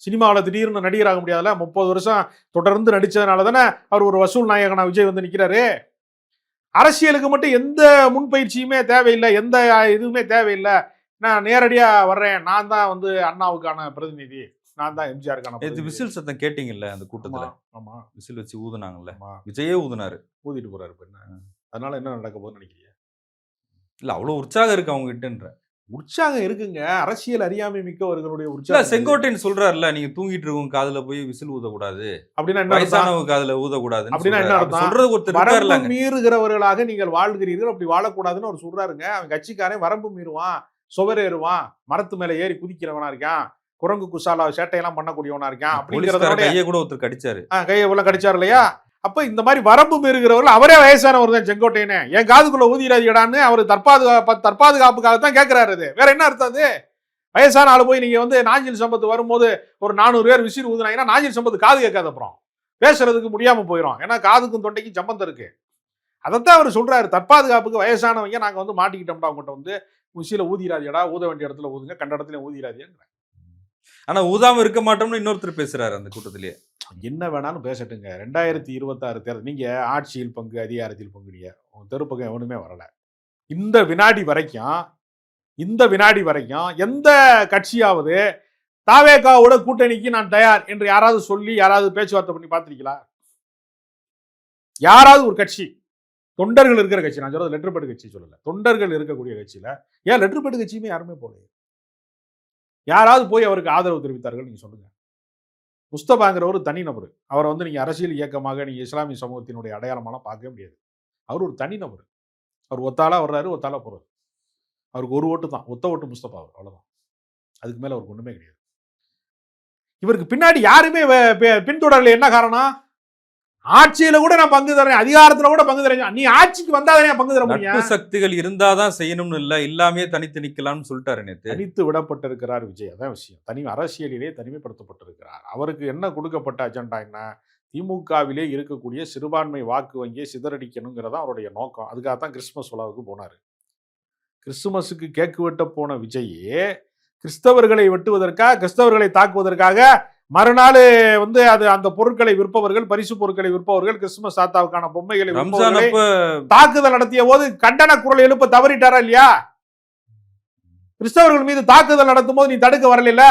சினிமாவில் திடீர்னு நடிகராக முடியாதுல்ல. 30 வருஷம் தொடர்ந்து நடிச்சதுனால தானே அவர் ஒரு வசூல் நாயகனா விஜய் வந்து நிற்கிறாரு. அரசியலுக்கு மட்டும் எந்த முன்பயிற்சியுமே தேவையில்லை, எந்த இதுவுமே தேவையில்லை. நான் நேரடியாக வர்றேன், நான் தான் வந்து அண்ணாவுக்கான பிரதிநிதி, நான் தான் எம்ஜிஆருக்கான இது விசில் சத்தம் கேட்டீங்கல்ல அந்த கூட்டத்தில்? ஆமா, விசில் வச்சு ஊதுனாங்கல்ல, விஜயே ஊதுனாரு, ஊதிட்டு போறாரு. அதனால என்ன நடக்க போகுதுன்னு நினைக்கிறீங்க? இல்ல அவ்வளவு உற்சாகம் இருக்கு அவங்க கிட்டன்ற. உற்சாகம் இருக்குங்க, அரசியல் அறியாமை மிக்கவர்களுடைய உற்சாகம். செங்கோட்டையன் சொல்றாருல, நீங்க தூங்கிட்டு இருக்கவங்க காதுல போய் விசில் ஊதக்கூடாது, அப்படின்னா என்ன, வயசானவங்க காதுல ஊதக்கூடாது அப்படின்னா என்ன அர்த்தம்? சொல்றது ஒருத்தர் இருக்காருல, மீறுகிறவர்களாக நீங்கள் வாழ்கிறீர்கள், அப்படி வாழக்கூடாதுன்னு அவர் சொல்றாருங்க. அவன் கட்சிக்காரன் வரம்பு மீறுவான், சுவரேறுவான், மரத்து மேல ஏறி குதிக்கிறவனா இருக்கான், குரங்கு குசாலா சேட்டையெல்லாம் பண்ணக்கூடியவனா இருக்கான் அப்படிங்கிறத கையை கூட ஒருத்தர் கடிச்சாரு. கையை எல்லாம் கடிச்சாரு இல்லையா? அப்ப இந்த மாதிரி வரம்பு மீறுகிறவர்கள், அவரே வயசானவர் தான் செங்கோட்டையனே, என் காதுக்குள்ள ஊதிராதிடான்னு அவர் தற்பாதுகாப்புக்காகத்தான் கேட்கிறாரு. அது வேற என்ன அர்த்தம்? அது வயசான ஆளு போய் நீங்க வந்து நாஞ்சில் சம்பத்து வரும்போது ஒரு 400 பேர் விசில் ஊதுனாங்கன்னா நாஞ்சில் சம்பத்து காது கேட்காத, அப்புறம் பேசுறதுக்கு முடியாம போயிடும். ஏன்னா காதுக்கும் தொண்டைக்கும் சம்பந்தம் இருக்கு. அதைத்தான் அவர் சொல்றாரு, தற்பாதுகாப்புக்கு வயசானவங்க நாங்க வந்து மாட்டிக்கிட்டோம்டா, அவங்ககிட்ட வந்து விசில ஊதிராதியடா, ஊத வேண்டிய இடத்துல ஊதுங்க, கண்ட இடத்துல ஊதிராதியன்ற. ஆனா ஊதாம இருக்க மாட்டோம்னு இன்னொருத்தர் பேசுறாரு அந்த கூட்டத்திலேயே. என்ன வேணாலும் பேசட்டுங்க. 2026 தேர்தல், நீங்க ஆட்சியில் பங்கு, அதிகாரத்தில் பங்குடைய தெருப்பக்கம் எவனுமே வரல. இந்த வினாடி வரைக்கும் எந்த கட்சியாவது தாவேகாவோட கூட்டணிக்கு நான் தயார் என்று யாராவது சொல்லி யாராவது பேச்சுவார்த்தை பண்ணி பார்த்திருக்கீங்களா? யாராவது ஒரு கட்சி, தொண்டர்கள் இருக்கிற கட்சி, நான் சொல்றது லெட்டர் பேட் கட்சி சொல்லல, தொண்டர்கள் இருக்கக்கூடிய கட்சியில ஏன் லெட்டர் பேட் கட்சியுமே யாருமே போல, யாராவது போய் அவருக்கு ஆதரவு தெரிவித்தார்கள் நீங்க சொல்லுங்க. முஸ்தபாங்கிற ஒரு தனி நபர், அவரை வந்து நீங்க அரசியல் இயக்கமாக நீங்க இஸ்லாமிய சமூகத்தினுடைய அடையாளமான பார்க்கவே முடியாது. அவர் ஒரு தனி நபர், அவர் ஒத்தாளா வர்றாரு, ஒத்தாளா போறாரு. அவருக்கு ஒரு ஓட்டு தான், ஒத்த ஓட்டு முஸ்தபா, அவர் அவ்வளவுதான். அதுக்கு மேல அவருக்கு ஒண்ணுமே கிடையாது. இவருக்கு பின்னாடி யாருமே பின்தொடரல. என்ன காரணம்? ஆட்சியில கூட நான் பங்கு தரேன், அதிகாரத்துல கூட பங்கு தரேன், நீ ஆட்சிக்கு வந்தாதானே பங்கு தர முடியும். சக்திகள் இருந்தாதான் செய்யணும்னு இல்ல, இல்லாமே தனித்து நிக்கலாம்னு சொல்லிட்டாரு. நேத்து தனித்து விடப்பட்டிருக்கிறார் விஜய், அதான் விஷயம். அரசியலிலே தனிமைப்படுத்தப்பட்டிருக்கிறார். அவருக்கு என்ன கொடுக்கப்பட்ட அஜெண்டா என்ன? திமுகவிலே இருக்கக்கூடிய சிறுபான்மை வாக்கு வங்கியை சிதறடிக்கணுங்கிறதா அவருடைய நோக்கம். அதுக்காகத்தான் கிறிஸ்துமஸ் விழாவுக்கு போனாரு. கிறிஸ்துமஸுக்கு கேக்கு வெட்ட போன விஜயே கிறிஸ்தவர்களை வெட்டுவதற்காக, கிறிஸ்தவர்களை தாக்குவதற்காக மறுநாள் வந்து அது அந்த பொருட்களை விற்பவர்கள், பரிசு பொருட்களை விற்பவர்கள், கிறிஸ்துமஸ் தாத்தாவுக்கான பொம்மைகளை தாக்குதல் நடத்திய போது கண்டன குரல் எழுப்ப தவறிட்டாரா இல்லையா? கிறிஸ்தவர்கள் மீது தாக்குதல் நடத்தும் போது நீ தடுக்க வரல.